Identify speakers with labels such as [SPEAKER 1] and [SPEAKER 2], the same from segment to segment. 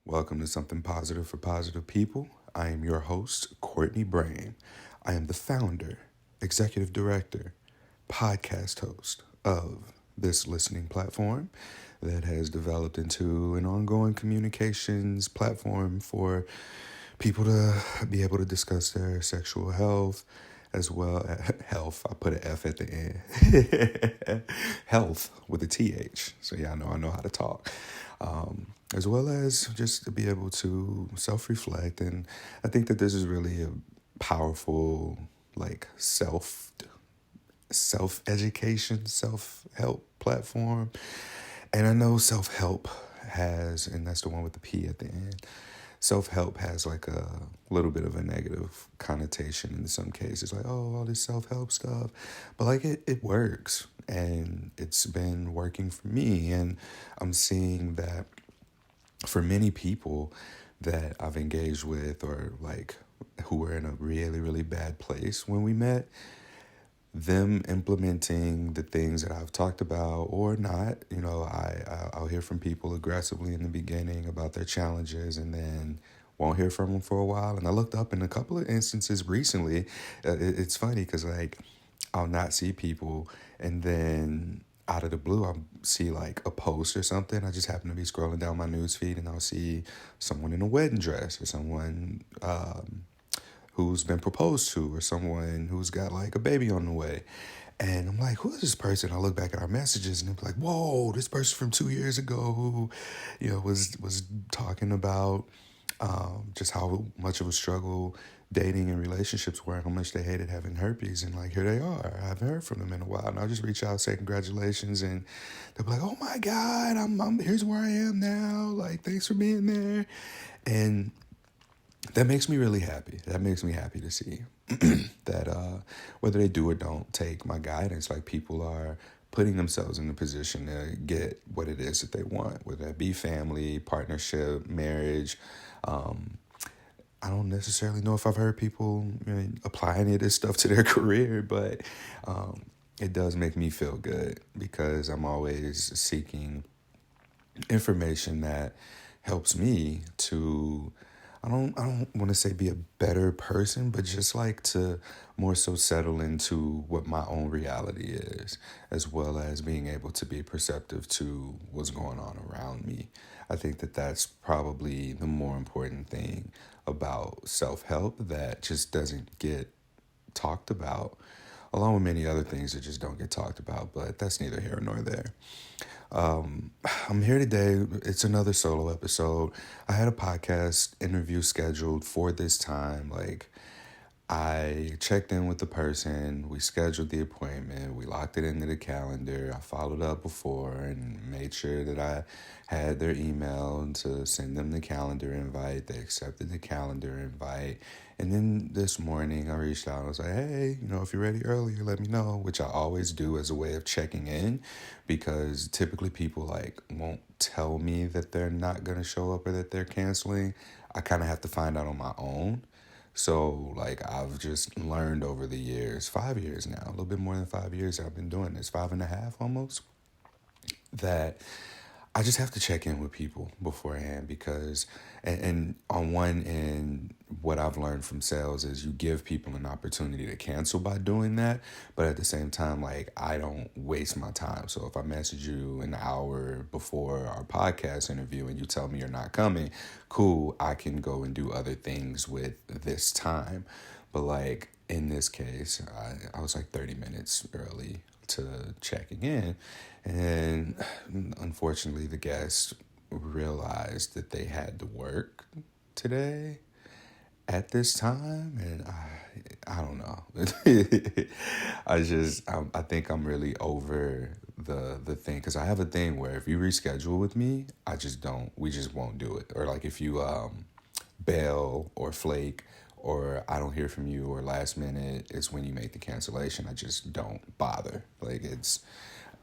[SPEAKER 1] Welcome to Something Positive for Positive People. I am your host, Courtney Brame. I am the founder, executive director, podcast host of this listening platform that has developed into an ongoing communications platform for people to be able to discuss their sexual health as well as health. I put an F at the end. Health with a TH. So yeah, I know how to talk. As well as just to be able to self-reflect. And I think that this is really a powerful like self-education, self-help platform. And I know self-help has, and that's the one with the P at the end, self-help has like a little bit of a negative connotation in some cases, like, oh, all this self-help stuff. But like it works, and it's been working for me. And I'm seeing that for many people that I've engaged with, or like who were in a really, really bad place when we met, them implementing the things that I've talked about or not. I'll hear from people aggressively in the beginning about their challenges, and then won't hear from them for a while. And I looked up in a couple of instances recently. It's funny because like I'll not see people, and then out of the blue I'll see like a post or something. I just happen to be scrolling down my news feed, and I'll see someone in a wedding dress, or someone who's been proposed to, or someone who's got like a baby on the way. And I'm like, who is this person? I look back at our messages, and I'm like, whoa, this person from 2 years ago who, was talking about just how much of a struggle dating and relationships were, and how much they hated having herpes. And like, here they are. I haven't heard from them in a while. And I'll just reach out, say congratulations, and they'll be like, oh my God, I'm here's where I am now. Like, thanks for being there. And that makes me really happy. That makes me happy to see that whether they do or don't take my guidance, like people are putting themselves in a position to get what it is that they want, whether that be family, partnership, marriage. I don't necessarily know if I've heard people apply any of this stuff to their career, but it does make me feel good because I'm always seeking information that helps me to, I don't want to say be a better person, but just like to more so settle into what my own reality is, as well as being able to be perceptive to what's going on around me. I think that that's probably the more important thing about self-help that just doesn't get talked about, along with many other things that just don't get talked about, but that's neither here nor there. I'm here today. It's another solo episode. I had a podcast interview scheduled for this time. Like, I checked in with the person, we scheduled the appointment, we locked it into the calendar. I followed up before and made sure that I had their email to send them the calendar invite. They accepted the calendar invite. And then this morning I reached out. I was like, hey, if you're ready earlier, let me know, which I always do as a way of checking in, because typically people like won't tell me that they're not going to show up or that they're canceling. I kind of have to find out on my own. So, like, I've just learned over the years, 5 years now, a little bit more than 5 years I've been doing this, 5.5 almost, that I just have to check in with people beforehand because, and on one end, what I've learned from sales is you give people an opportunity to cancel by doing that. But at the same time, like, I don't waste my time. So if I message you an hour before our podcast interview and you tell me you're not coming, cool, I can go and do other things with this time. But like in this case, I was like 30 minutes early to checking in, and unfortunately the guest realized that they had to work today at this time, and I don't know. I think I'm really over the thing, because I have a thing where if you reschedule with me, we just won't do it. Or like if you bail or flake, or I don't hear from you, or last minute is when you make the cancellation, I just don't bother. Like,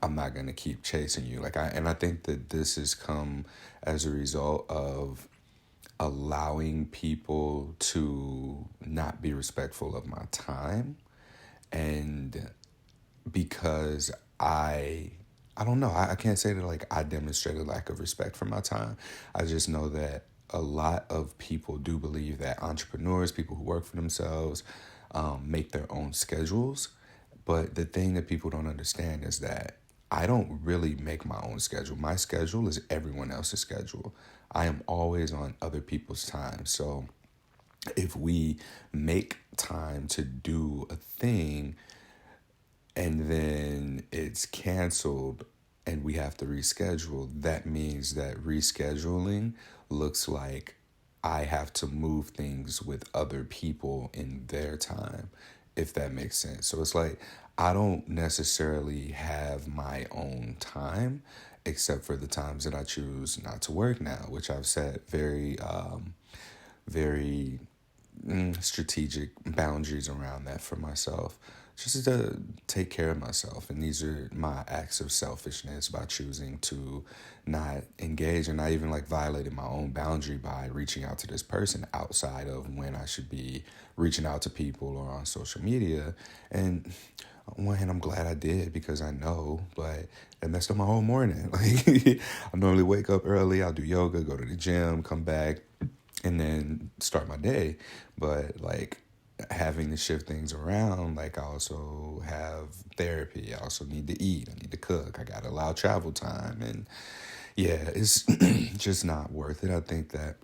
[SPEAKER 1] I'm not going to keep chasing you. I think that this has come as a result of allowing people to not be respectful of my time. And because I don't know, I can't say that like I demonstrated lack of respect for my time. I just know that a lot of people do believe that entrepreneurs, people who work for themselves, make their own schedules. But the thing that people don't understand is that I don't really make my own schedule. My schedule is everyone else's schedule. I am always on other people's time. So if we make time to do a thing and then it's canceled and we have to reschedule, that means that rescheduling looks like I have to move things with other people in their time, if that makes sense. So it's like I don't necessarily have my own time except for the times that I choose not to work now, which I've set very strategic boundaries around that for myself, just to take care of myself. And these are my acts of selfishness by choosing to not engage, and I even like violated my own boundary by reaching out to this person outside of when I should be reaching out to people or on social media. And on one hand, I'm glad I did because I know, but it messed up my whole morning. Like I normally wake up early, I'll do yoga, go to the gym, come back, and then start my day. But like having to shift things around, like I also have therapy, I also need to eat, I need to cook, I gotta allow travel time, and yeah, it's just not worth it. I think that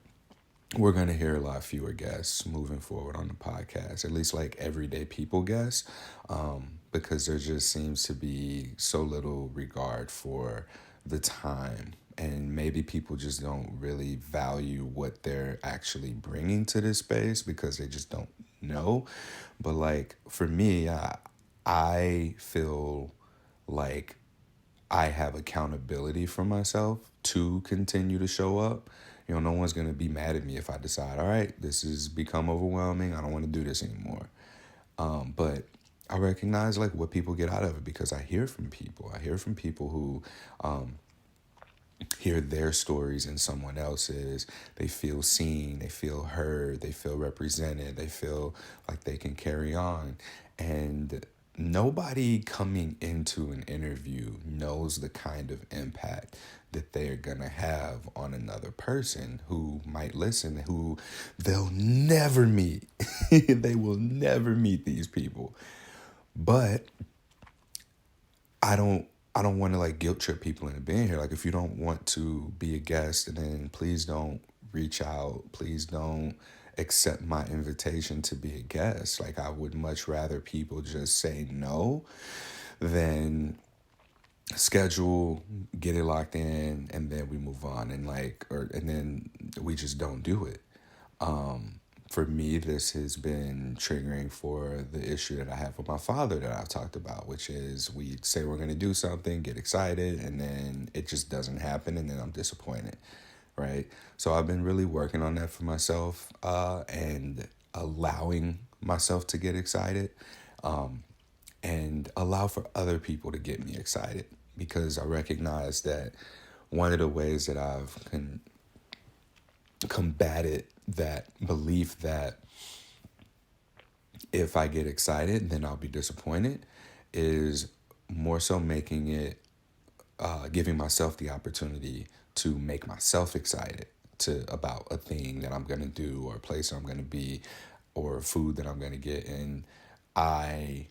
[SPEAKER 1] we're going to hear a lot fewer guests moving forward on the podcast, at least like everyday people guests, because there just seems to be so little regard for the time. And maybe people just don't really value what they're actually bringing to this space because they just don't know. But like for me, I feel like I have accountability for myself to continue to show up. You know, no one's going to be mad at me if I decide, all right, this has become overwhelming. I don't want to do this anymore. But I recognize like what people get out of it because I hear from people. I hear from people who hear their stories in someone else's. They feel seen, they feel heard, they feel represented, they feel like they can carry on. And nobody coming into an interview knows the kind of impact that they're going to have on another person who might listen, who they'll never meet. They will never meet these people. But I don't want to like guilt trip people into being here. Like if you don't want to be a guest, then please don't reach out. Please don't accept my invitation to be a guest. Like I would much rather people just say no than schedule, get it locked in, and then we move on and then we just don't do it. For me, this has been triggering for the issue that I have with my father that I've talked about, which is we say we're going to do something, get excited, and then it just doesn't happen, and then I'm disappointed, right? So I've been really working on that for myself and allowing myself to get excited and allow for other people to get me excited because I recognize that one of the ways that I've combated that belief that if I get excited, then I'll be disappointed is more so making it, giving myself the opportunity to make myself excited about a thing that I'm going to do or a place I'm going to be or food that I'm going to get. And I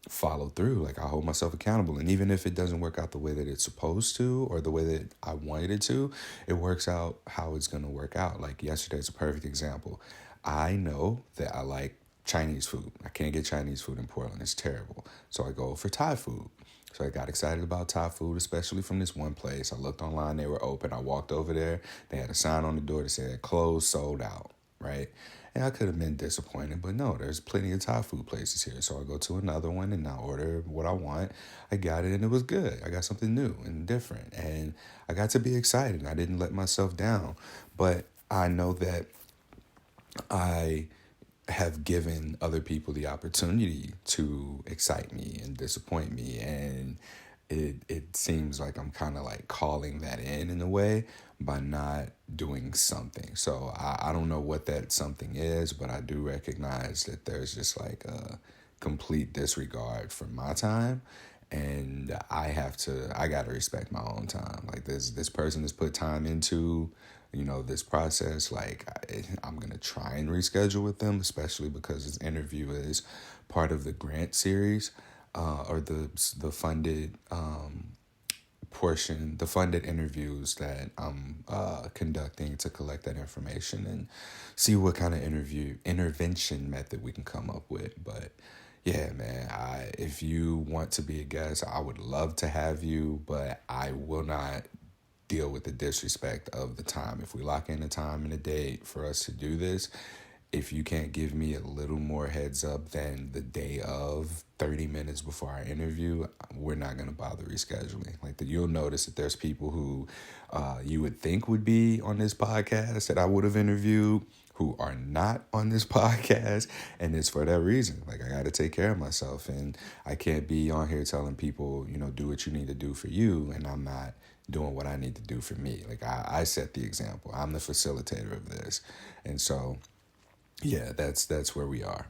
[SPEAKER 1] follow through. Like I hold myself accountable. And even if it doesn't work out the way that it's supposed to or the way that I wanted it to, it works out how it's going to work out. Like yesterday's a perfect example. I know that I like Chinese food. I can't get Chinese food in Portland. It's terrible. So I go for Thai food. So I got excited about Thai food, especially from this one place. I looked online, they were open. I walked over there. They had a sign on the door that said closed, sold out, right? And I could have been disappointed, but no, there's plenty of Thai food places here. So I go to another one and I order what I want. I got it and it was good. I got something new and different. And I got to be excited. I didn't let myself down. But I know that I have given other people the opportunity to excite me and disappoint me. And it seems like I'm kind of like calling that in a way by not doing something. So I don't know what that something is, but I do recognize that there's just like a complete disregard for my time. And I got to respect my own time. Like this person has put time into this process, like I'm going to try and reschedule with them, especially because this interview is part of the grant series, or the funded portion, the funded interviews that I'm conducting to collect that information and see what kind of intervention method we can come up with. But yeah, man, if you want to be a guest, I would love to have you, but I will not deal with the disrespect of the time. If we lock in a time and a date for us to do this, if you can't give me a little more heads up than the day of 30 minutes before our interview, we're not going to bother rescheduling. Like you'll notice that there's people who you would think would be on this podcast that I would have interviewed who are not on this podcast. And it's for that reason. Like I got to take care of myself, and I can't be on here telling people, do what you need to do for you. And I'm not doing what I need to do for me. Like I set the example. I'm the facilitator of this. And so, yeah, that's where we are.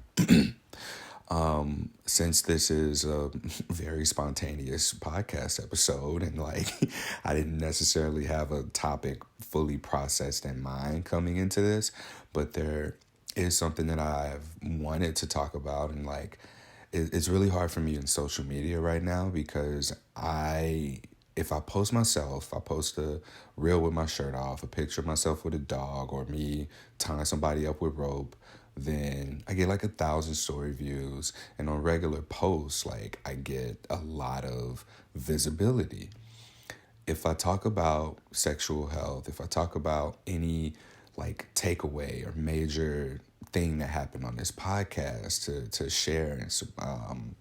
[SPEAKER 1] Since this is a very spontaneous podcast episode, and like I didn't necessarily have a topic fully processed in mind coming into this, but there is something that I've wanted to talk about, and like it's really hard for me in social media right now because if I post myself, I post a reel with my shirt off, a picture of myself with a dog, or me tying somebody up with rope, then I get like 1,000 story views. And on regular posts, like I get a lot of visibility. If I talk about sexual health, if I talk about any like takeaway or major thing that happened on this podcast to share and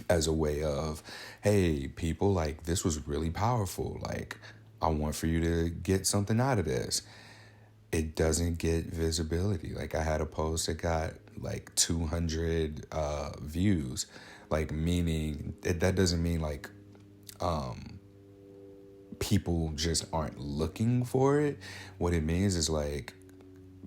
[SPEAKER 1] as a way of, hey, people, like this was really powerful. Like I want for you to get something out of this. It doesn't get visibility. Like I had a post that got like 200 views, like meaning that doesn't mean like people just aren't looking for it. What it means is like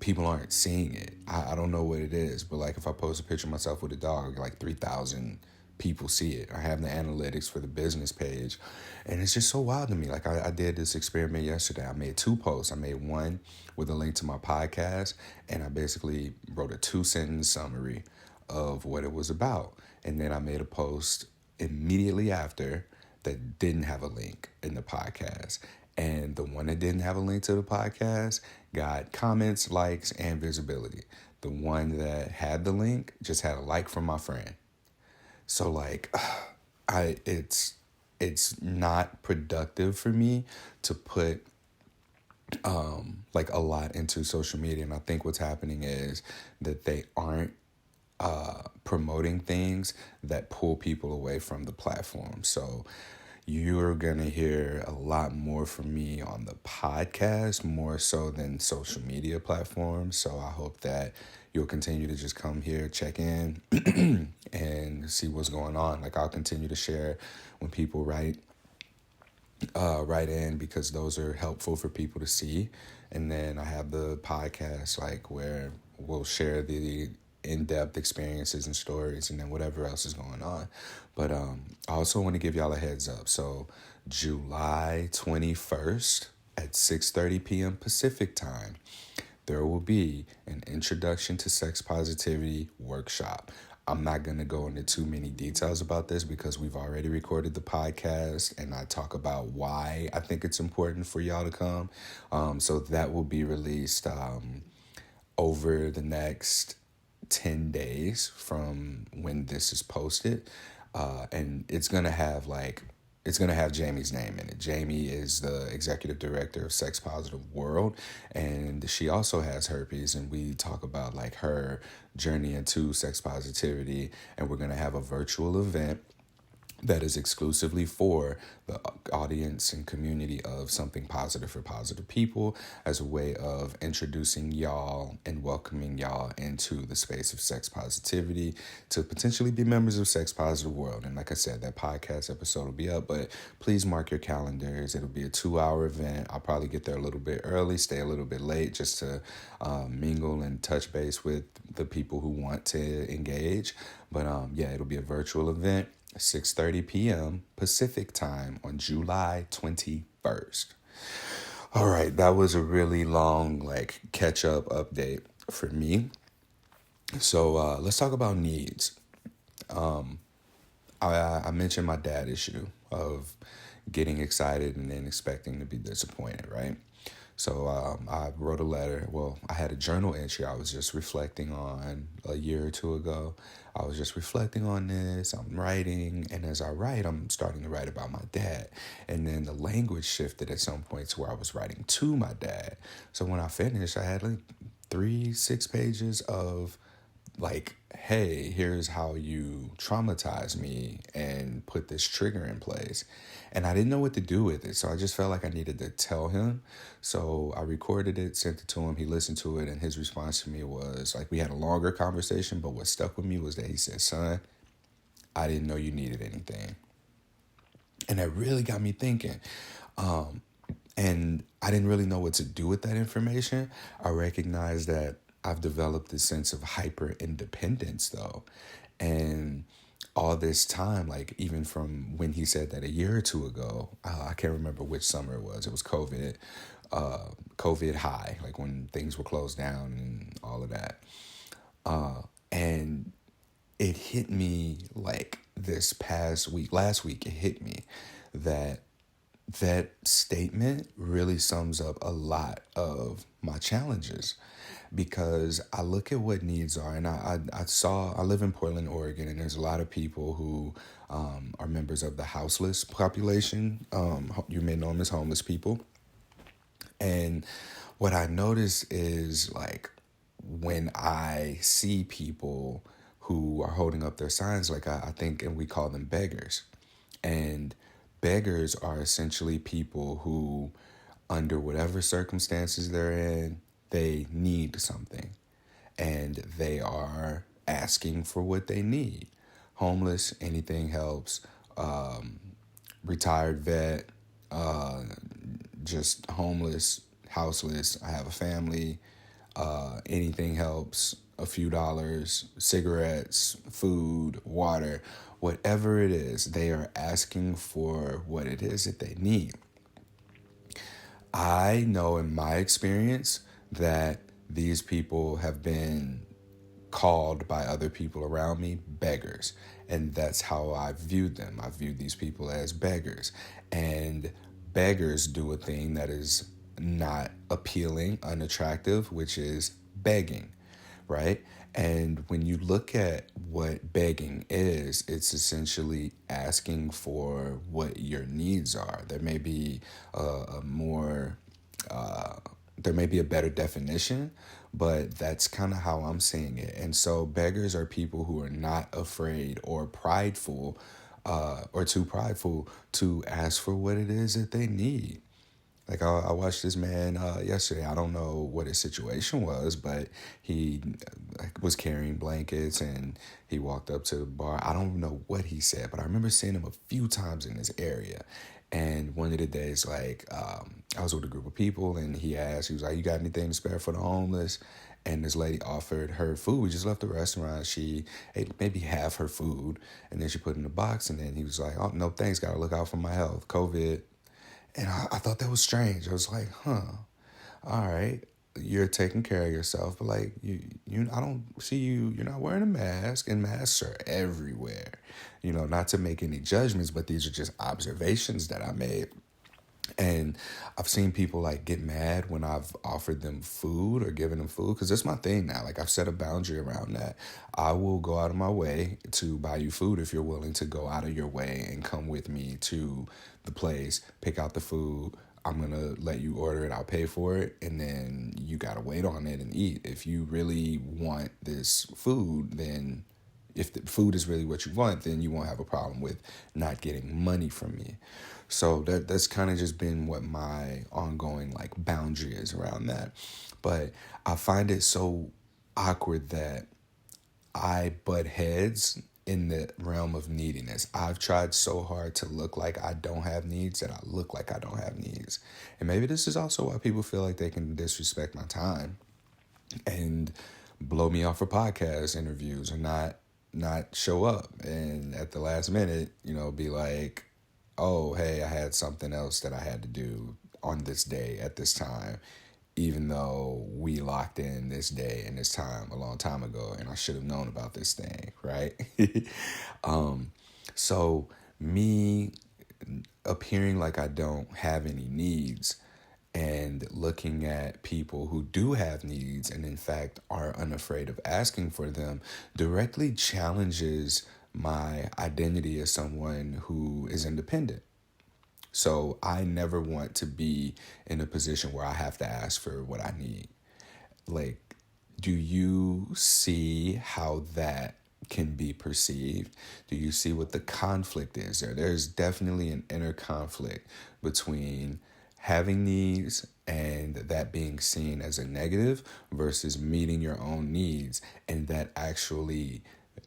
[SPEAKER 1] people aren't seeing it. I don't know what it is, but like if I post a picture of myself with a dog, like 3,000 people see it. I have the analytics for the business page, and it's just so wild to me. Like I did this experiment yesterday. I made 2 posts. I made one with a link to my podcast, and I basically wrote a 2-sentence summary of what it was about. And then I made a post immediately after that didn't have a link in the podcast. And the one that didn't have a link to the podcast got comments, likes, and visibility. The one that had the link just had a like from my friend. So like, it's not productive for me to put like a lot into social media. And I think what's happening is that they aren't promoting things that pull people away from the platform. So you're going to hear a lot more from me on the podcast, more so than social media platforms. So I hope that you'll continue to just come here, check in, and see what's going on. Like I'll continue to share when people write in, because those are helpful for people to see. And then I have the podcast like where we'll share the in-depth experiences and stories, and then whatever else is going on. But I also want to give y'all a heads up. So July 21st at 6:30 p.m. Pacific time, there will be an introduction to sex positivity workshop. I'm not going to go into too many details about this because we've already recorded the podcast and I talk about why I think it's important for y'all to come. So that will be released over the next 10 days from when this is posted. And it's going to have Jamie's name in it. Jamie is the executive director of Sex Positive World, and she also has herpes, and we talk about like her journey into sex positivity, and we're going to have a virtual event that is exclusively for the audience and community of Something Positive for Positive People, as a way of introducing y'all and welcoming y'all into the space of sex positivity to potentially be members of Sex Positive World. And like I said, that podcast episode will be up, but please mark your calendars. It'll be a 2-hour event. I'll probably get there a little bit early, stay a little bit late, just to mingle and touch base with the people who want to engage. But yeah, it'll be a virtual event. 6:30 p.m. Pacific time on July 21st. All right, that was a really long like catch up update for me. So let's talk about needs. I mentioned my dad issue of getting excited and then expecting to be disappointed, right? So I wrote a letter. Well, I had a journal entry I was just reflecting on a year or two ago. I was just reflecting on this. I'm writing, and as I write, I'm starting to write about my dad. And then the language shifted at some point to where I was writing to my dad. So when I finished, I had like 6 pages of like, hey, here's how you traumatize me and put this trigger in place. And I didn't know what to do with it. So I just felt like I needed to tell him. So I recorded it, sent it to him. He listened to it. And his response to me was like, we had a longer conversation. But what stuck with me was that he said, son, I didn't know you needed anything. And that really got me thinking. And I didn't really know what to do with that information. I recognized that I've developed this sense of hyper independence, though. And all this time, like even from when he said that a year or two ago, I can't remember which summer it was. It was COVID high, like when things were closed down and all of that. And it hit me like this past week, last week, it hit me that that statement really sums up a lot of my challenges because I look at what needs are, and I live in Portland, Oregon, and there's a lot of people who are members of the houseless population. You may know them as homeless people. And what I notice is like when I see people who are holding up their signs, like I think, and we call them beggars. And beggars are essentially people who, under whatever circumstances they're in, they need something and they are asking for what they need. Homeless, anything helps. Retired vet, just homeless, houseless. I have a family. Anything helps. A few dollars, cigarettes, food, water, whatever it is, they are asking for what it is that they need. I know in my experience that these people have been called by other people around me beggars. And that's how I viewed them. I viewed these people as beggars. And beggars do a thing that is not appealing, unattractive, which is begging, right? And when you look at what begging is, it's essentially asking for what your needs are. There may be a more there may be a better definition, but that's kind of how I'm seeing it. And so beggars are people who are not afraid or prideful or too prideful to ask for what it is that they need. Like I watched this man yesterday. I don't know what his situation was, but he was carrying blankets and he walked up to the bar. I don't know what he said, but I remember seeing him a few times in this area. And one of the days, like I was with a group of people, and he was like, "You got anything to spare for the homeless?" And this lady offered her food. We just left the restaurant. She ate maybe half her food, and then she put it in a box. And then he was like, "Oh no, thanks. Got to look out for my health. COVID." And I thought that was strange. I was like, huh, all right, you're taking care of yourself, but like I don't see you, you're not wearing a mask, and masks are everywhere. Not to make any judgments, but these are just observations that I made. And I've seen people like get mad when I've offered them food or given them food, because that's my thing now. Like I've set a boundary around that. I will go out of my way to buy you food if you're willing to go out of your way and come with me to the place, pick out the food. I'm going to let you order it. I'll pay for it. And then you got to wait on it and eat. If you really want this food, then if the food is really what you want, then you won't have a problem with not getting money from me. So that's kind of just been what my ongoing like boundary is around that. But I find it so awkward that I butt heads in the realm of neediness. I've tried so hard to look like I don't have needs that I look like I don't have needs. And maybe this is also why people feel like they can disrespect my time and blow me off for podcast interviews or not show up, and at the last minute, be like, oh, hey, I had something else that I had to do on this day at this time, even though we locked in this day and this time a long time ago, and I should have known about this thing, right? So me appearing like I don't have any needs and looking at people who do have needs and in fact are unafraid of asking for them directly challenges my identity as someone who is independent. So I never want to be in a position where I have to ask for what I need. Like, do you see how that can be perceived? Do you see what the conflict is there? There's definitely an inner conflict between having needs and that being seen as a negative versus meeting your own needs and that actually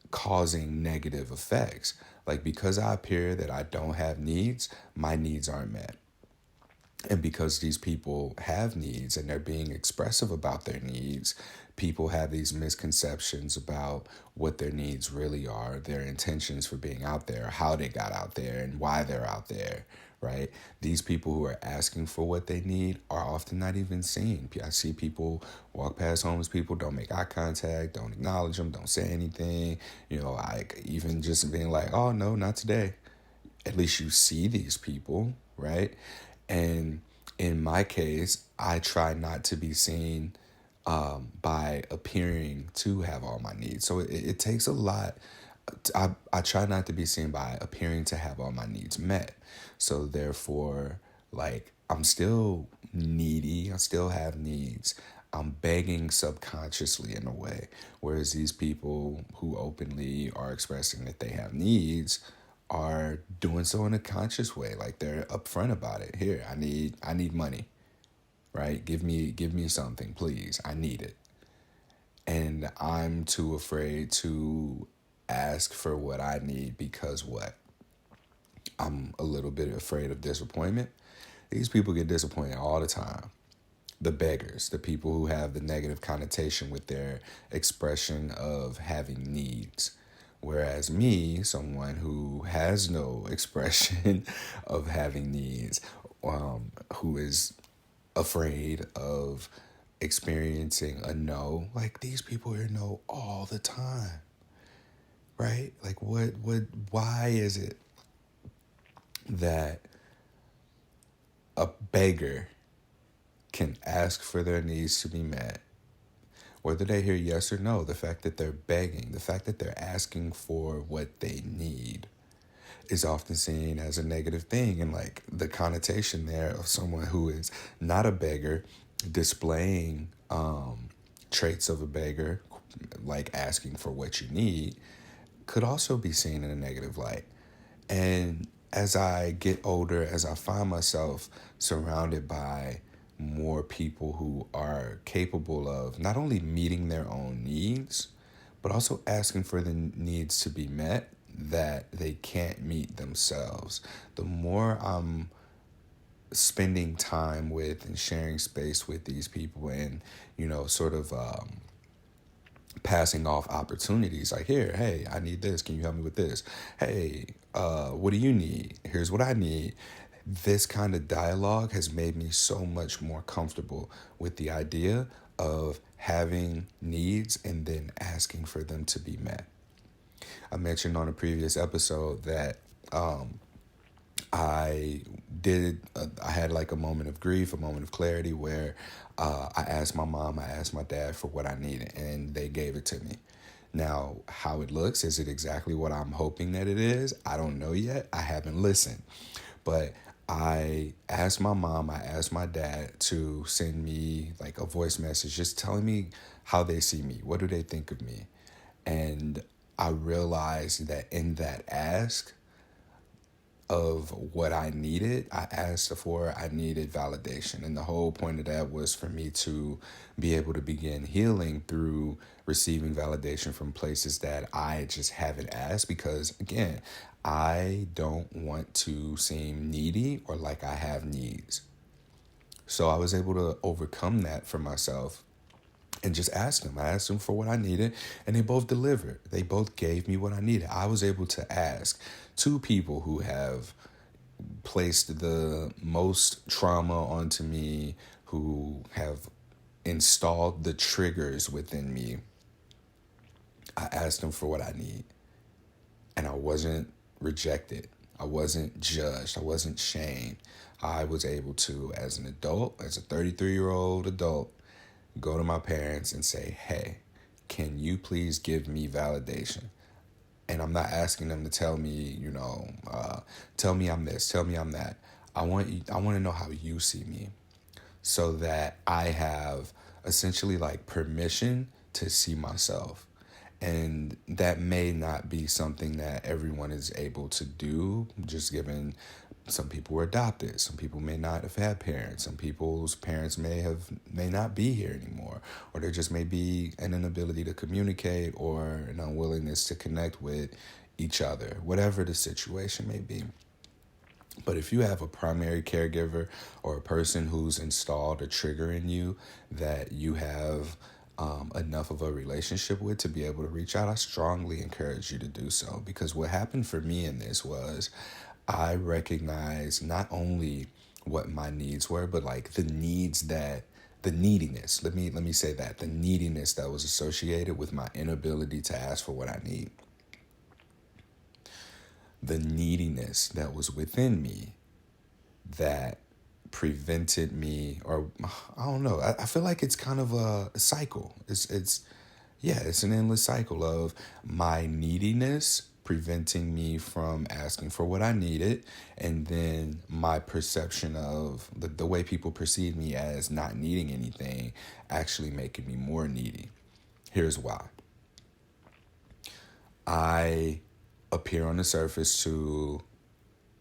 [SPEAKER 1] causing negative effects. Like, because I appear that I don't have needs, my needs aren't met. And because these people have needs and they're being expressive about their needs, people have these misconceptions about what their needs really are, their intentions for being out there, how they got out there, and why they're out there, right? These people who are asking for what they need are often not even seen. I see people walk past homeless people, don't make eye contact, don't acknowledge them, don't say anything. Like even just being like, oh, no, not today. At least you see these people, right? And in my case, I try not to be seen by appearing to have all my needs. So it takes a lot. I try not to be seen by appearing to have all my needs met. So therefore, like, I'm still needy. I still have needs. I'm begging subconsciously in a way. Whereas these people who openly are expressing that they have needs are doing so in a conscious way. Like, they're upfront about it. Here, I need money, right? Give me something, please. I need it. And I'm too afraid to ask for what I need because what? I'm a little bit afraid of disappointment. These people get disappointed all the time. The beggars, the people who have the negative connotation with their expression of having needs. Whereas me, someone who has no expression of having needs, who is afraid of experiencing a no, like these people hear no all the time, right? Like why is it that a beggar can ask for their needs to be met, whether they hear yes or no? The fact that they're begging, the fact that they're asking for what they need is often seen as a negative thing. And like the connotation there of someone who is not a beggar displaying traits of a beggar, like asking for what you need, could also be seen in a negative light. And as I get older, as I find myself surrounded by more people who are capable of not only meeting their own needs, but also asking for the needs to be met that they can't meet themselves, the more I'm spending time with and sharing space with these people and, sort of passing off opportunities like, here, hey, I need this. Can you help me with this? Hey, what do you need? Here's what I need. This kind of dialogue has made me so much more comfortable with the idea of having needs and then asking for them to be met. I mentioned on a previous episode that I had like a moment of grief, a moment of clarity where I asked my mom, I asked my dad for what I needed, and they gave it to me. Now, how it looks, is it exactly what I'm hoping that it is? I don't know yet. I haven't listened. But I asked my mom, I asked my dad to send me like a voice message just telling me how they see me. What do they think of me? And I realized that in that ask of what I needed, I needed validation. And the whole point of that was for me to be able to begin healing through receiving validation from places that I just haven't asked. Because again, I don't want to seem needy or like I have needs. So I was able to overcome that for myself and just ask them. I asked them for what I needed, and they both delivered. They both gave me what I needed. I was able to ask two people who have placed the most trauma onto me, who have installed the triggers within me, I asked them for what I need. And I wasn't rejected. I wasn't judged. I wasn't shamed. I was able to, as an adult, as a 33-year-old adult, go to my parents and say, hey, can you please give me validation? And I'm not asking them to tell me, tell me I'm this, tell me I'm that. I want to know how you see me, so that I have essentially like permission to see myself. And that may not be something that everyone is able to do, just given some people were adopted. Some people may not have had parents. Some people's parents may not be here anymore. Or there just may be an inability to communicate, or an unwillingness to connect with each other, whatever the situation may be. But if you have a primary caregiver, or a person who's installed a trigger in you that you have enough of a relationship with to be able to reach out, I strongly encourage you to do so. Because what happened for me in this was, I recognized not only what my needs were, but like the neediness. Let me say that, the neediness that was associated with my inability to ask for what I need. The neediness that was within me that prevented me, or I don't know. I feel like it's kind of a cycle. It's an endless cycle of my neediness preventing me from asking for what I needed, and then my perception of the way people perceive me as not needing anything actually making me more needy. Here's why. I appear on the surface to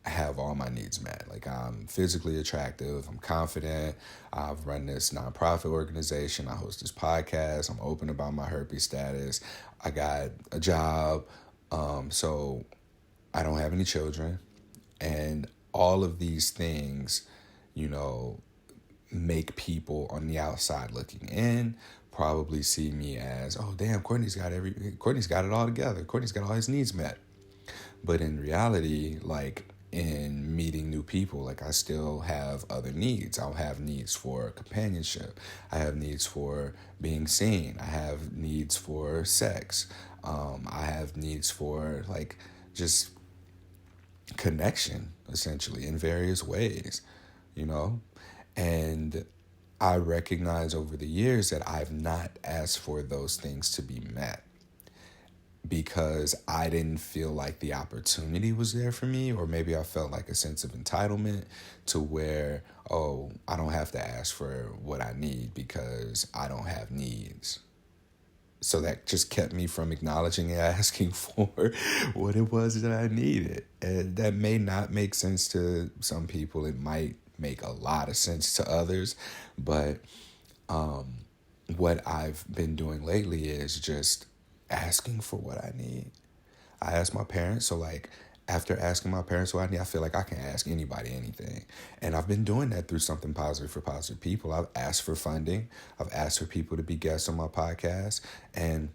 [SPEAKER 1] have all my needs met. Like, I'm physically attractive, I'm confident, I've run this nonprofit organization, I host this podcast, I'm open about my herpes status, I got a job, so I don't have any children. And all of these things, make people on the outside looking in probably see me as, oh damn, Courtney's got it all together. Courtney's got all his needs met. But in reality, like, in meeting new people, like, I still have other needs. I'll have needs for companionship. I have needs for being seen. I have needs for sex. I have needs for, like, just connection, essentially, in various ways, And I recognize over the years that I've not asked for those things to be met, because I didn't feel like the opportunity was there for me, or maybe I felt like a sense of entitlement to where, oh, I don't have to ask for what I need because I don't have needs. So that just kept me from acknowledging and asking for what it was that I needed. And that may not make sense to some people. It might make a lot of sense to others. But what I've been doing lately is just asking for what I need. I asked my parents, so like, after asking my parents what I need, I feel like I can ask anybody anything. And I've been doing that through something positive for positive people. I've asked for funding. I've asked for people to be guests on my podcast. And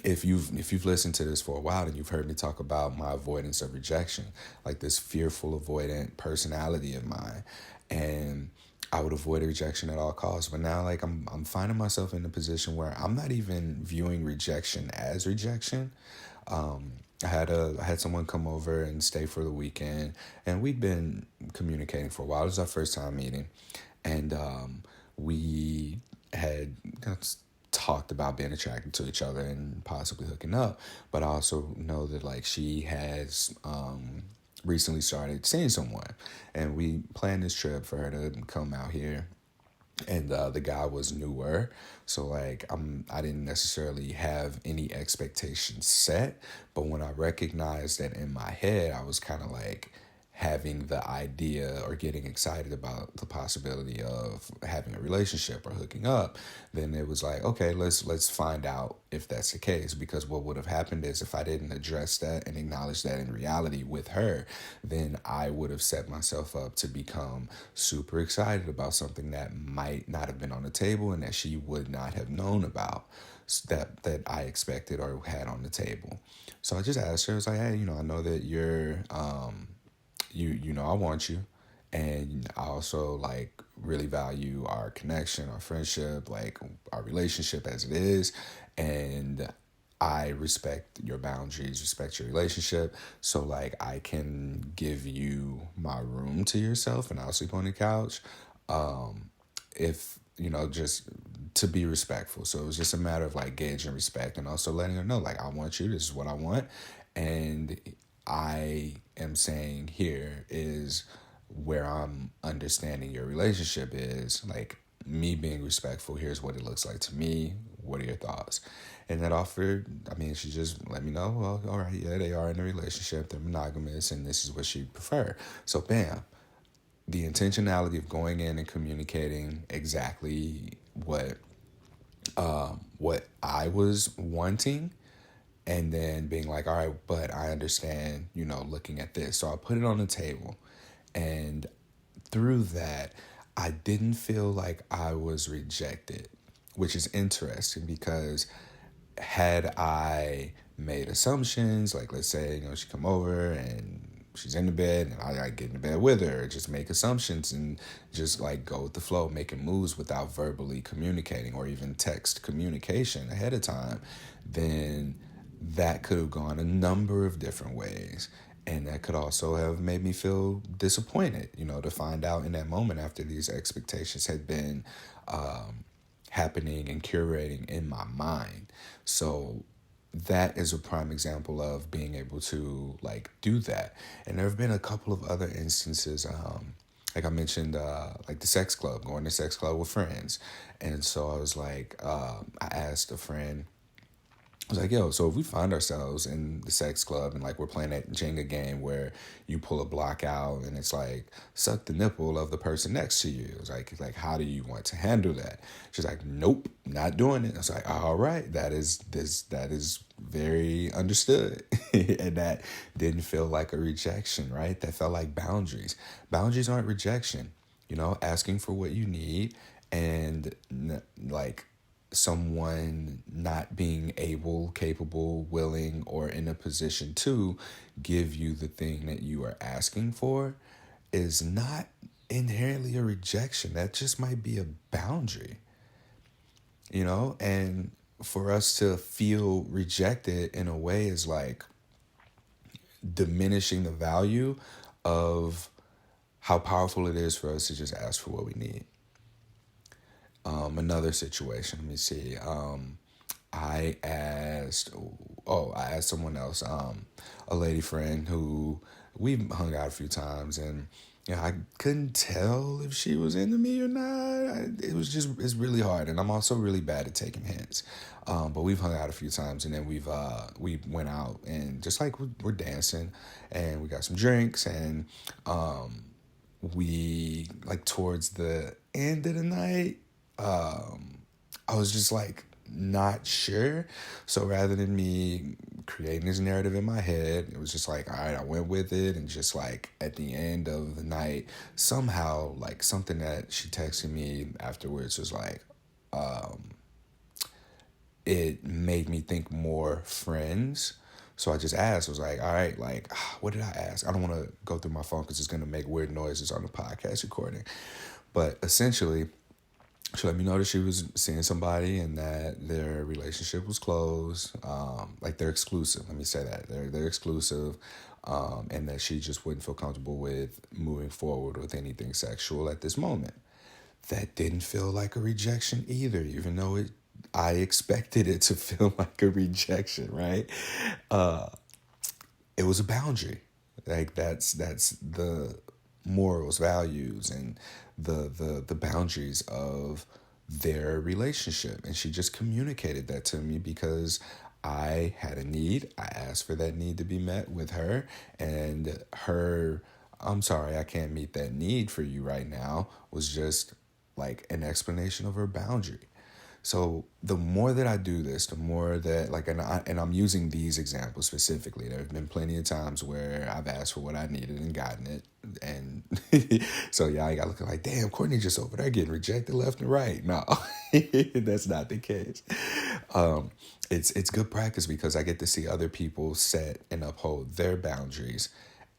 [SPEAKER 1] if you've listened to this for a while, then you've heard me talk about my avoidance of rejection, like this fearful, avoidant personality of mine. And I would avoid rejection at all costs. But now, like, I'm finding myself in a position where I'm not even viewing rejection as rejection. I had someone come over and stay for the weekend, and we'd been communicating for a while. It was our first time meeting, and we had talked about being attracted to each other and possibly hooking up. But I also know that, like, she has recently started seeing someone, and we planned this trip for her to come out here. And the guy was newer, so like I didn't necessarily have any expectations set. But when I recognized that in my head, I was kind of like having the idea or getting excited about the possibility of having a relationship or hooking up, then it was like, okay, let's find out if that's the case. Because what would have happened is, if I didn't address that and acknowledge that in reality with her, then I would have set myself up to become super excited about something that might not have been on the table and that she would not have known about, that I expected or had on the table. So I just asked her, I was like, hey, I know that you're you know I want you, and I also like really value our connection, our friendship, like our relationship as it is, and I respect your boundaries, respect your relationship. So like I can give you my room to yourself and I'll sleep on the couch. If you know, just to be respectful. So it was just a matter of like gauging respect and also letting her know like I want you, this is what I want. And I am saying here is where I'm understanding your relationship is like me being respectful. Here's what it looks like to me. What are your thoughts? And that offered, I mean, she just let me know, well, all right, yeah, they are in a relationship, they're monogamous, and this is what she prefer. So, bam, the intentionality of going in and communicating exactly what I was wanting, and then being like, all right, but I understand, you know, looking at this. So I put it on the table, and through that, I didn't feel like I was rejected, which is interesting because had I made assumptions, like let's say, you know, she come over and she's in the bed and I get in the bed with her, just make assumptions and just like go with the flow, making moves without verbally communicating or even text communication ahead of time, then that could have gone a number of different ways. And that could also have made me feel disappointed, you know, to find out in that moment after these expectations had been happening and curating in my mind. So that is a prime example of being able to like do that. And there have been a couple of other instances, like I mentioned, like the sex club, going to sex club with friends. And so I was like, I asked a friend, I was like, yo, so if we find ourselves in the sex club and like we're playing that Jenga game where you pull a block out and it's like suck the nipple of the person next to you. It was like how do you want to handle that? She's like, nope, not doing it. I was like, all right, that is very understood. And that didn't feel like a rejection, right? That felt like boundaries. Boundaries aren't rejection, you know, asking for what you need and like someone not being able, capable, willing, or in a position to give you the thing that you are asking for is not inherently a rejection. That just might be a boundary, you know? And for us to feel rejected in a way is like diminishing the value of how powerful it is for us to just ask for what we need. Another situation, let me see. I asked, I asked someone else, a lady friend who we've hung out a few times, and you know, I couldn't tell if she was into me or not. It's really hard, and I'm also really bad at taking hints. But we've hung out a few times, and then we went out and just like we're dancing, and we got some drinks, and we like towards the end of the night, I was just like not sure. So rather than me creating this narrative in my head, it was just like, all right, I went with it. And just like at the end of the night, somehow like something that she texted me afterwards was like, it made me think more friends. So I just asked, I was like, all right, like, what did I ask? I don't want to go through my phone because it's going to make weird noises on the podcast recording. But essentially, she let me know that she was seeing somebody and that their relationship was closed. Like they're exclusive. Let me say that they're exclusive, and that she just wouldn't feel comfortable with moving forward with anything sexual at this moment. That didn't feel like a rejection either, even though I expected it to feel like a rejection, right? It was a boundary. Like that's the morals, values, and the boundaries of their relationship. And she just communicated that to me because I had a need. I asked for that need to be met with her, and her, I'm sorry, I can't meet that need for you right now, was just like an explanation of her boundary. So the more that I do this, the more that like, and I'm using these examples specifically. There have been plenty of times where I've asked for what I needed and gotten it, and so yeah, I got looking like, damn, Courtney just over there getting rejected left and right. No, that's not the case. It's good practice because I get to see other people set and uphold their boundaries,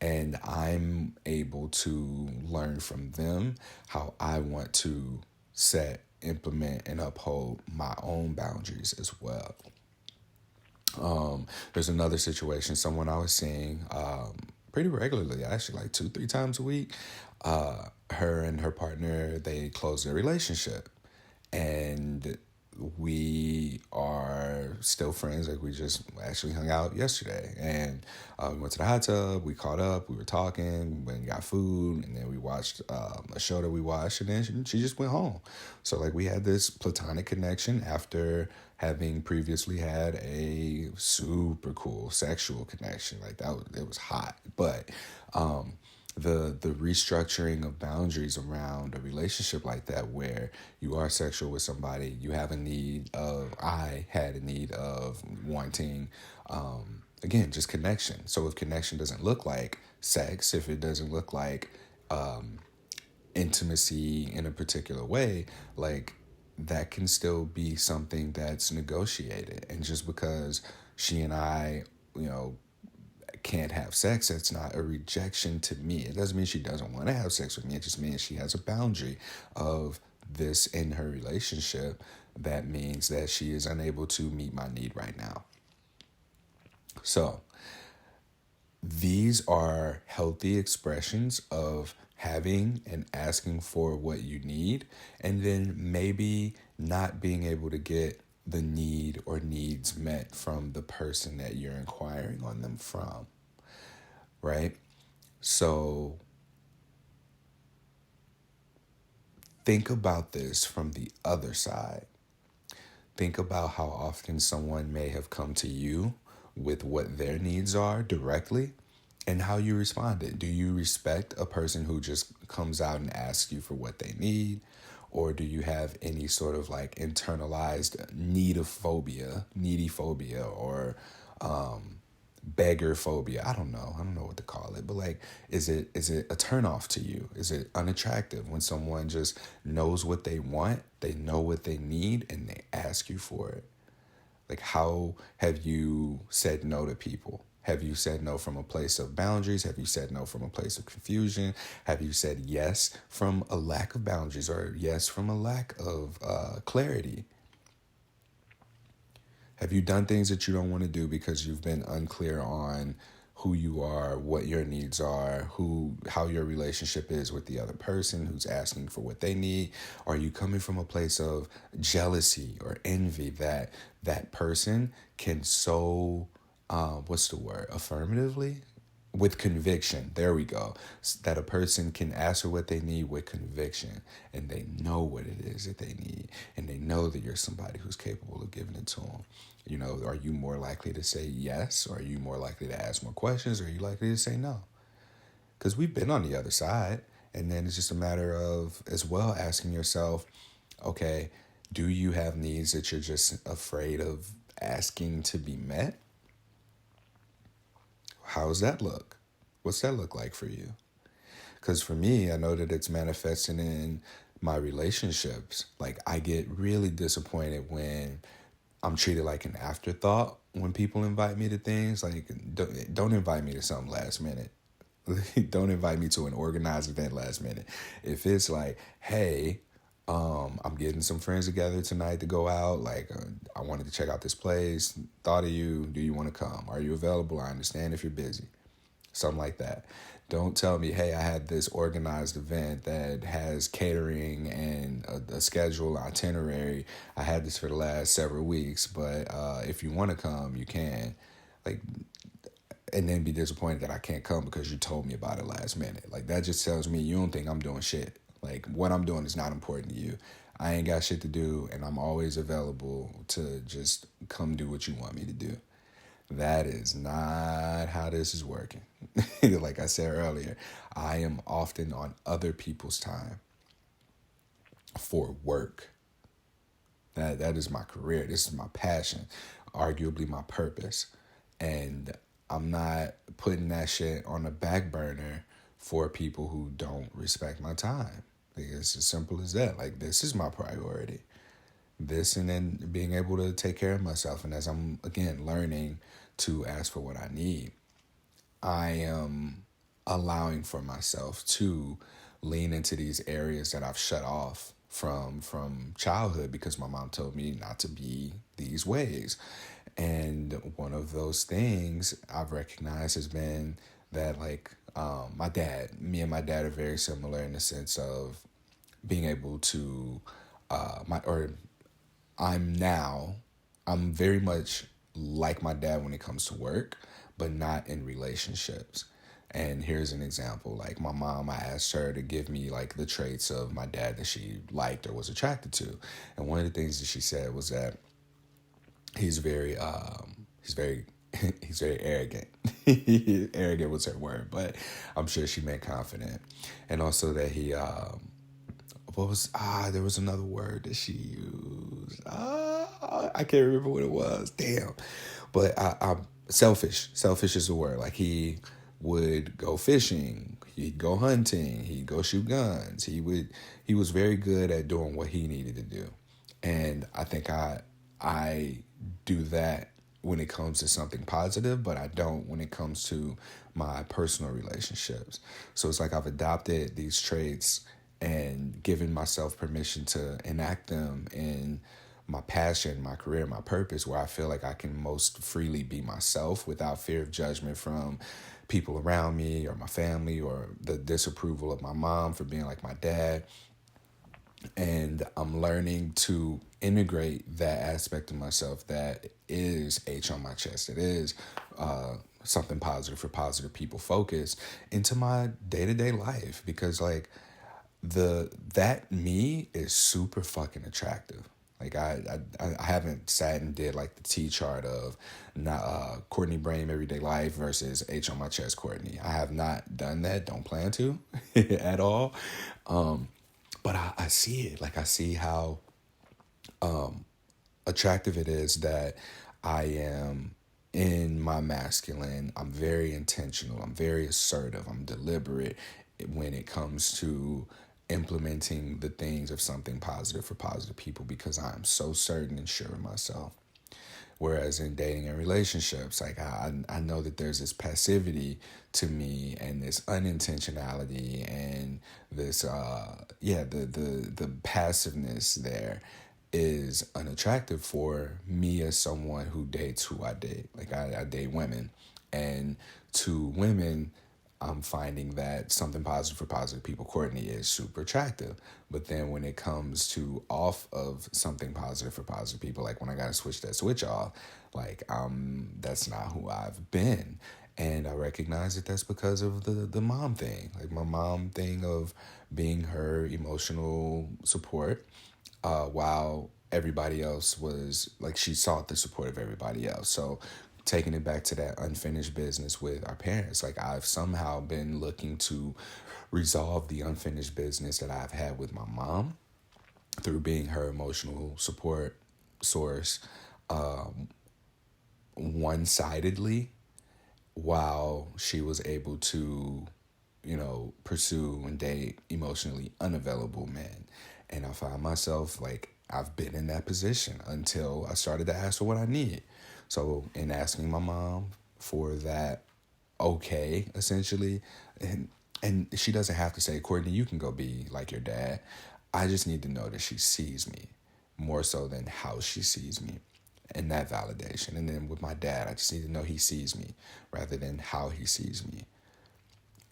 [SPEAKER 1] And I'm able to learn from them how I want to set, implement, and uphold my own boundaries as well. There's another situation, someone I was seeing pretty regularly, actually, like 2, 3 times a week. Her and her partner, they closed their relationship. And we are still friends. Like, we just actually hung out yesterday, and we went to the hot tub. We caught up. We were talking. We went and got food, and then we watched a show that we watched, and then she just went home. So like, we had this platonic connection after having previously had a super cool sexual connection. Like, it was hot, but the restructuring of boundaries around a relationship like that, where you are sexual with somebody, you have a need of, I had a need of wanting, again, just connection. So if connection doesn't look like sex, if it doesn't look like intimacy in a particular way, like, that can still be something that's negotiated. And just because she and I, you know, can't have sex, that's not a rejection to me. It doesn't mean she doesn't want to have sex with me. It just means she has a boundary of this in her relationship. That means that she is unable to meet my need right now. So these are healthy expressions of having and asking for what you need, and then maybe not being able to get the need or needs met from the person that you're inquiring on them from, right? So think about this from the other side. Think about how often someone may have come to you with what their needs are directly and how you responded. Do you respect a person who just comes out and asks you for what they need? Or do you have any sort of like internalized needy phobia, or beggar phobia? I don't know what to call it, but like, is it a turnoff to you? Is it unattractive when someone just knows what they want, they know what they need, and they ask you for it? Like, how have you said no to people? Have you said no from a place of boundaries? Have you said no from a place of confusion? Have you said yes from a lack of boundaries, or yes from a lack of clarity? Have you done things that you don't want to do because you've been unclear on who you are, what your needs are, how your relationship is with the other person who's asking for what they need? Are you coming from a place of jealousy or envy that that person can so, what's the word, affirmatively? With conviction, there we go, that a person can ask for what they need with conviction, and they know what it is that they need, and they know that you're somebody who's capable of giving it to them. You know, are you more likely to say yes, or are you more likely to ask more questions, or are you likely to say no? Because we've been on the other side, and then it's just a matter of, as well, asking yourself, okay, do you have needs that you're just afraid of asking to be met? How's that look? What's that look like for you? Because for me, I know that it's manifesting in my relationships. Like, I get really disappointed when I'm treated like an afterthought when people invite me to things. Like, don't invite me to something last minute. Don't invite me to an organized event last minute. If it's like, hey, I'm getting some friends together tonight to go out. Like, I wanted to check out this place. Thought of you. Do you want to come? Are you available? I understand if you're busy. Something like that. Don't tell me, hey, I had this organized event that has catering and a schedule, itinerary. I had this for the last several weeks, but if you want to come, you can. Like, and then be disappointed that I can't come because you told me about it last minute. Like, that just tells me you don't think I'm doing shit. Like, what I'm doing is not important to you. I ain't got shit to do, and I'm always available to just come do what you want me to do. That is not how this is working. Like I said earlier, I am often on other people's time for work. That is my career. This is my passion, arguably my purpose. And I'm not putting that shit on the back burner for people who don't respect my time. Like, it's as simple as that. Like, this is my priority. This, and then being able to take care of myself. And as I'm, again, learning to ask for what I need, I am allowing for myself to lean into these areas that I've shut off from childhood because my mom told me not to be these ways. And one of those things I've recognized has been that, like, me and my dad are very similar in the sense of being able to, my or I'm now, I'm very much like my dad when it comes to work, but not in relationships. And here's an example. Like my mom, I asked her to give me like the traits of my dad that she liked or was attracted to. And one of the things that she said was that he's very he's very he's very arrogant. Arrogant was her word, but I'm sure she meant confident. And also that he what was there was another word that she used. I can't remember what it was. Damn. But I'm selfish. Selfish is the word. Like he would go fishing, he'd go hunting, he'd go shoot guns. He was very good at doing what he needed to do. And I think I do that when it comes to something positive, but I don't when it comes to my personal relationships. So it's like I've adopted these traits and given myself permission to enact them in my passion, my career, my purpose, where I feel like I can most freely be myself without fear of judgment from people around me or my family or the disapproval of my mom for being like my dad. And I'm learning to integrate that aspect of myself that is H on my chest. It is something positive for positive people focus into my day-to-day life because like that me is super fucking attractive. Like I haven't sat and did like the T chart of not Courtney Brame everyday life versus H on my chest Courtney. I have not done that. Don't plan to at all. But I see it. Like I see how attractive it is that I am in my masculine. I'm very intentional. I'm very assertive. I'm deliberate when it comes to implementing the things of something positive for positive people because I'm so certain and sure of myself. Whereas in dating and relationships, like I know that there's this passivity to me and this unintentionality and this the passiveness there is unattractive for me as someone who dates who I date. Like I date women, and to women, I'm finding that something positive for positive people, Courtney, is super attractive. But then when it comes to off of something positive for positive people, like when I gotta switch that switch off, like that's not who I've been. And I recognize that that's because of the mom thing, like my mom thing of being her emotional support, while everybody else was like she sought the support of everybody else. So taking it back to that unfinished business with our parents, like I've somehow been looking to resolve the unfinished business that I've had with my mom through being her emotional support source, one-sidedly, while she was able to, pursue and date emotionally unavailable men. And I find myself like I've been in that position until I started to ask for what I needed. So in asking my mom for that, okay, essentially, and she doesn't have to say, Courtney, you can go be like your dad. I just need to know that she sees me more so than how she sees me, and that validation. And then with my dad, I just need to know he sees me rather than how he sees me.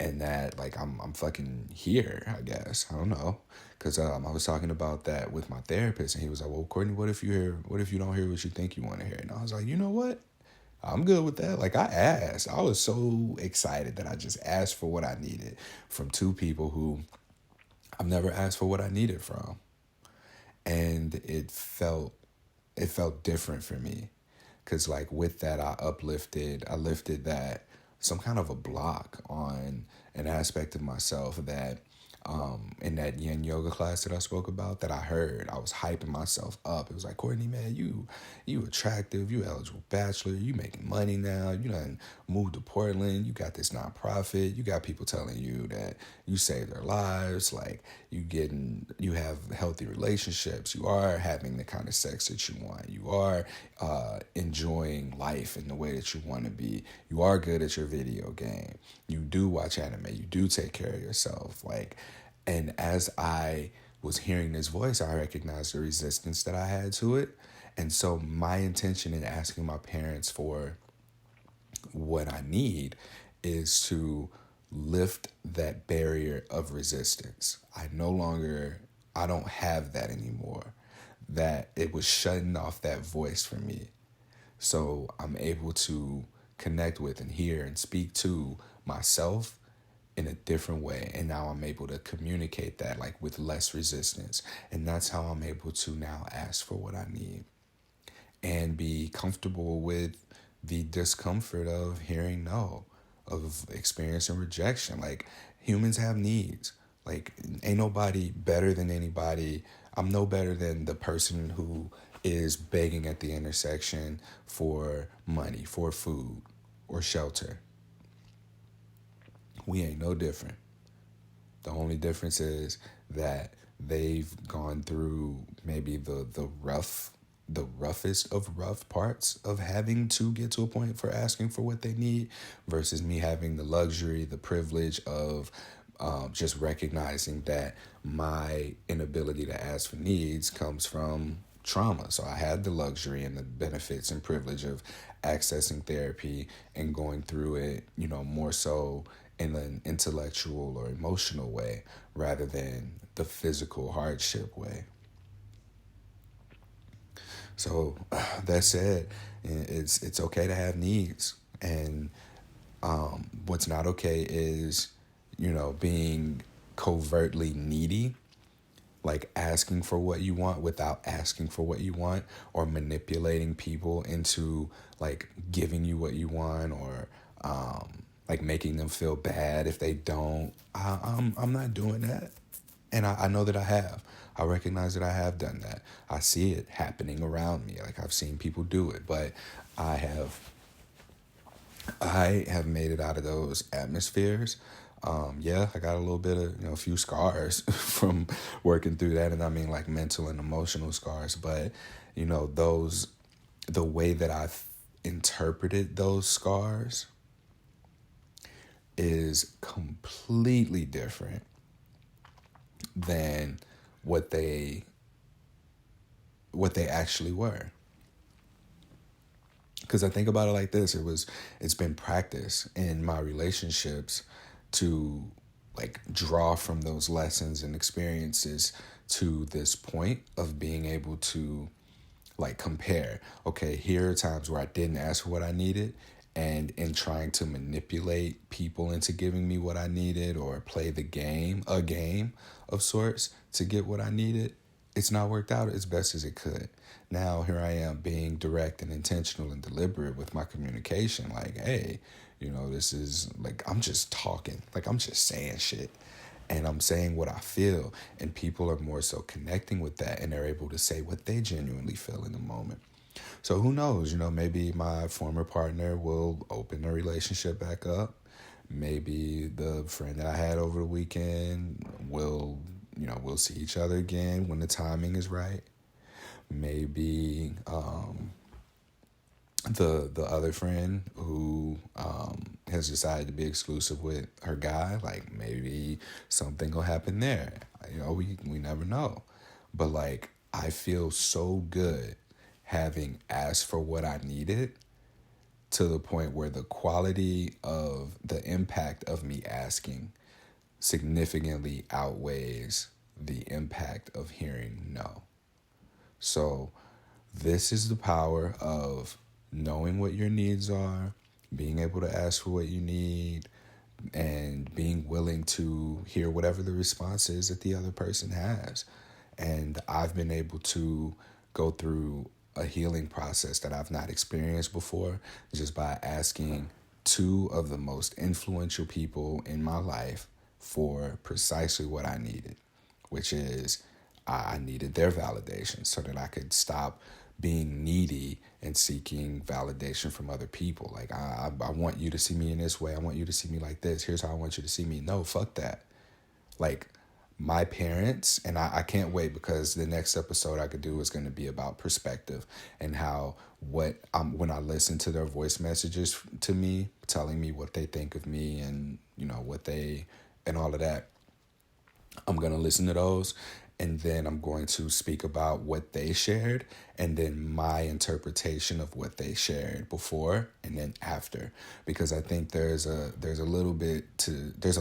[SPEAKER 1] And that, like, I'm fucking here, I guess. I don't know. Because I was talking about that with my therapist, and he was like, well, Courtney, what if you don't hear what you think you want to hear? And I was like, you know what? I'm good with that. Like, I asked. I was so excited that I just asked for what I needed from two people who I've never asked for what I needed from. And it felt different for me. Because, like, with that, I lifted that some kind of a block on an aspect of myself that in that yin yoga class that I spoke about, that I heard. I was hyping myself up. It was like, Courtney, man, you attractive, you eligible bachelor, you making money now, you done moved to Portland, you got this nonprofit, you got people telling you that you saved their lives, like you have healthy relationships, you are having the kind of sex that you want, you are enjoying life in the way that you want to be, you are good at your video game, you do watch anime, you do take care of yourself, like. And as I was hearing this voice, I recognized the resistance that I had to it. And so my intention in asking my parents for what I need is to lift that barrier of resistance. I don't have that anymore. That it was shutting off that voice for me. So I'm able to connect with and hear and speak to myself in a different way. And now I'm able to communicate that like with less resistance. And that's how I'm able to now ask for what I need and be comfortable with the discomfort of hearing no, of experiencing rejection. Like humans have needs. Like ain't nobody better than anybody. I'm no better than the person who is begging at the intersection for money, for food, or shelter. We ain't no different. The only difference is that they've gone through maybe the roughest of rough parts of having to get to a point for asking for what they need versus me having the luxury, the privilege of just recognizing that my inability to ask for needs comes from trauma. So I had the luxury and the benefits and privilege of accessing therapy and going through it, more so in an intellectual or emotional way rather than the physical hardship way. So that said, it's okay to have needs, and what's not okay is being covertly needy, like asking for what you want without asking for what you want, or manipulating people into like giving you what you want, or like making them feel bad if they don't. I'm not doing that. And I know that I have. I recognize that I have done that. I see it happening around me. Like I've seen people do it, but I have I have made it out of those atmospheres. Yeah, I got a little bit of, a few scars from working through that. And I mean like mental and emotional scars. But, the way that I've interpreted those scars is completely different than what they actually were. Because I think about it like this, it's been practice in my relationships to like draw from those lessons and experiences to this point of being able to like compare. Okay, here are times where I didn't ask for what I needed, and in trying to manipulate people into giving me what I needed or play a game of sorts to get what I needed, it's not worked out as best as it could. Now here I am being direct and intentional and deliberate with my communication. Like, hey, this is like, I'm just talking, like I'm just saying shit. And I'm saying what I feel, and people are more so connecting with that, and they're able to say what they genuinely feel in the moment. So who knows, maybe my former partner will open the relationship back up. Maybe the friend that I had over the weekend we'll see each other again when the timing is right. Maybe the other friend who has decided to be exclusive with her guy, like maybe something will happen there. We never know. But like I feel so good having asked for what I needed to the point where the quality of the impact of me asking significantly outweighs the impact of hearing no. So this is the power of knowing what your needs are, being able to ask for what you need, and being willing to hear whatever the response is that the other person has. And I've been able to go through a healing process that I've not experienced before just by asking two of the most influential people in my life for precisely what I needed, which is I needed their validation so that I could stop being needy and seeking validation from other people. Like, I want you to see me in this way. I want you to see me like this. Here's how I want you to see me. No, fuck that. Like, my parents, and I can't wait, because the next episode I could do is going to be about perspective and how when I listen to their voice messages to me, telling me what they think of me and, and all of that, I'm going to listen to those, and then I'm going to speak about what they shared and then my interpretation of what they shared before and then after, because I think there's a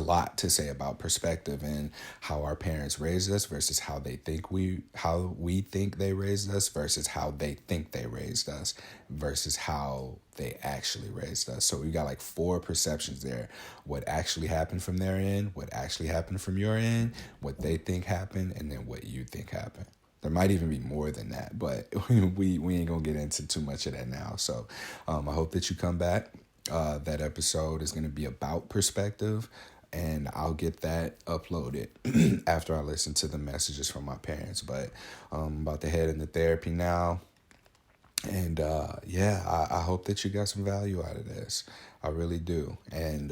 [SPEAKER 1] lot to say about perspective and how our parents raised us versus how we think they raised us versus how they think they raised us versus how they actually raised us. So we got like 4 perceptions there: what actually happened from their end, what actually happened from your end, what they think happened, and then what you think happened. There might even be more than that, but we ain't gonna get into too much of that now. So I hope that you come back. That episode is gonna be about perspective, and I'll get that uploaded after I listen to the messages from my parents. But I'm about to head into therapy now. And I hope that you got some value out of this. I really do. And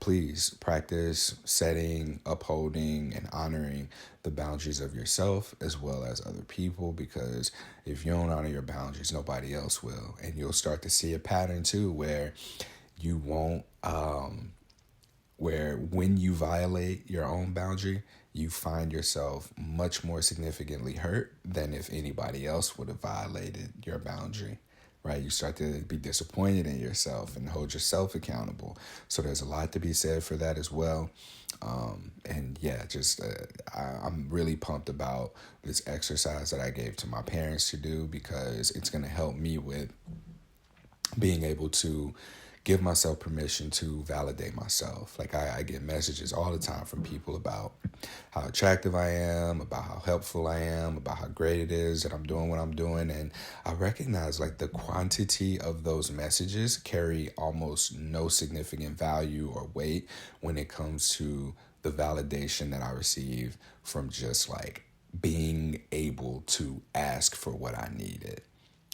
[SPEAKER 1] please practice setting, upholding, and honoring the boundaries of yourself as well as other people, because if you don't honor your boundaries, nobody else will. And you'll start to see a pattern too where you won't, where when you violate your own boundary, you find yourself much more significantly hurt than if anybody else would have violated your boundary, right? You start to be disappointed in yourself and hold yourself accountable. So there's a lot to be said for that as well. I'm really pumped about this exercise that I gave to my parents to do, because it's going to help me with being able to give myself permission to validate myself. Like, I get messages all the time from people about how attractive I am, about how helpful I am, about how great it is that I'm doing what I'm doing. And I recognize like the quantity of those messages carry almost no significant value or weight when it comes to the validation that I receive from just like being able to ask for what I needed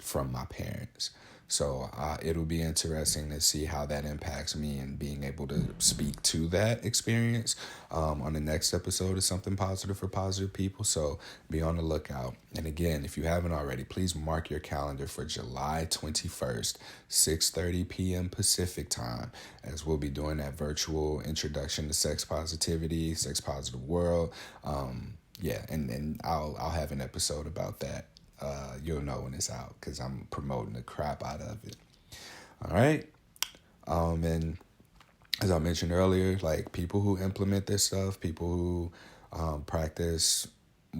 [SPEAKER 1] from my parents. So it'll be interesting to see how that impacts me and being able to speak to that experience on the next episode of Something Positive for Positive People. So be on the lookout. And again, if you haven't already, please mark your calendar for July 21st, 6:30 p.m. Pacific time, as we'll be doing that virtual introduction to sex positivity, sex positive world. And I'll have an episode about that. You'll know when it's out, because I'm promoting the crap out of it. All right. And as I mentioned earlier, like, people who implement this stuff, people who practice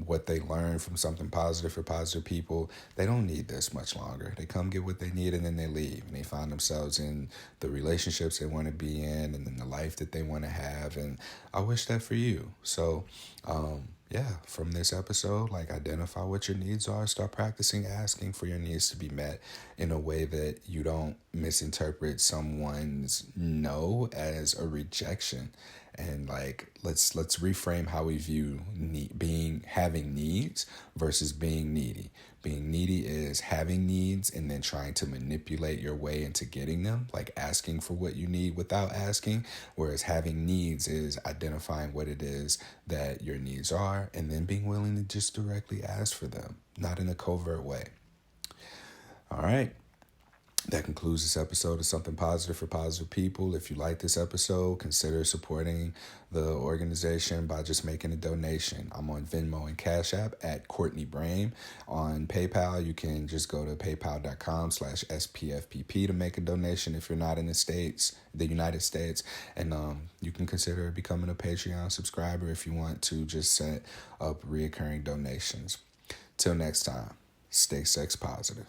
[SPEAKER 1] what they learn from Something Positive for Positive People, they don't need this much longer. They come get what they need and then they leave, and they find themselves in the relationships they want to be in and in the life that they want to have. And I wish that for you. So, from this episode, like, identify what your needs are. Start practicing asking for your needs to be met in a way that you don't misinterpret someone's no as a rejection. And like, let's reframe how we view having needs versus being needy. Being needy is having needs and then trying to manipulate your way into getting them, like asking for what you need without asking. Whereas having needs is identifying what it is that your needs are and then being willing to just directly ask for them, not in a covert way. All right. That concludes this episode of Something Positive for Positive People. If you like this episode, consider supporting the organization by just making a donation. I'm on Venmo and Cash App at Courtney Brame. On PayPal, you can just go to paypal.com/SPFPP to make a donation if you're not in the United States. And you can consider becoming a Patreon subscriber if you want to just set up reoccurring donations. Till next time, stay sex positive.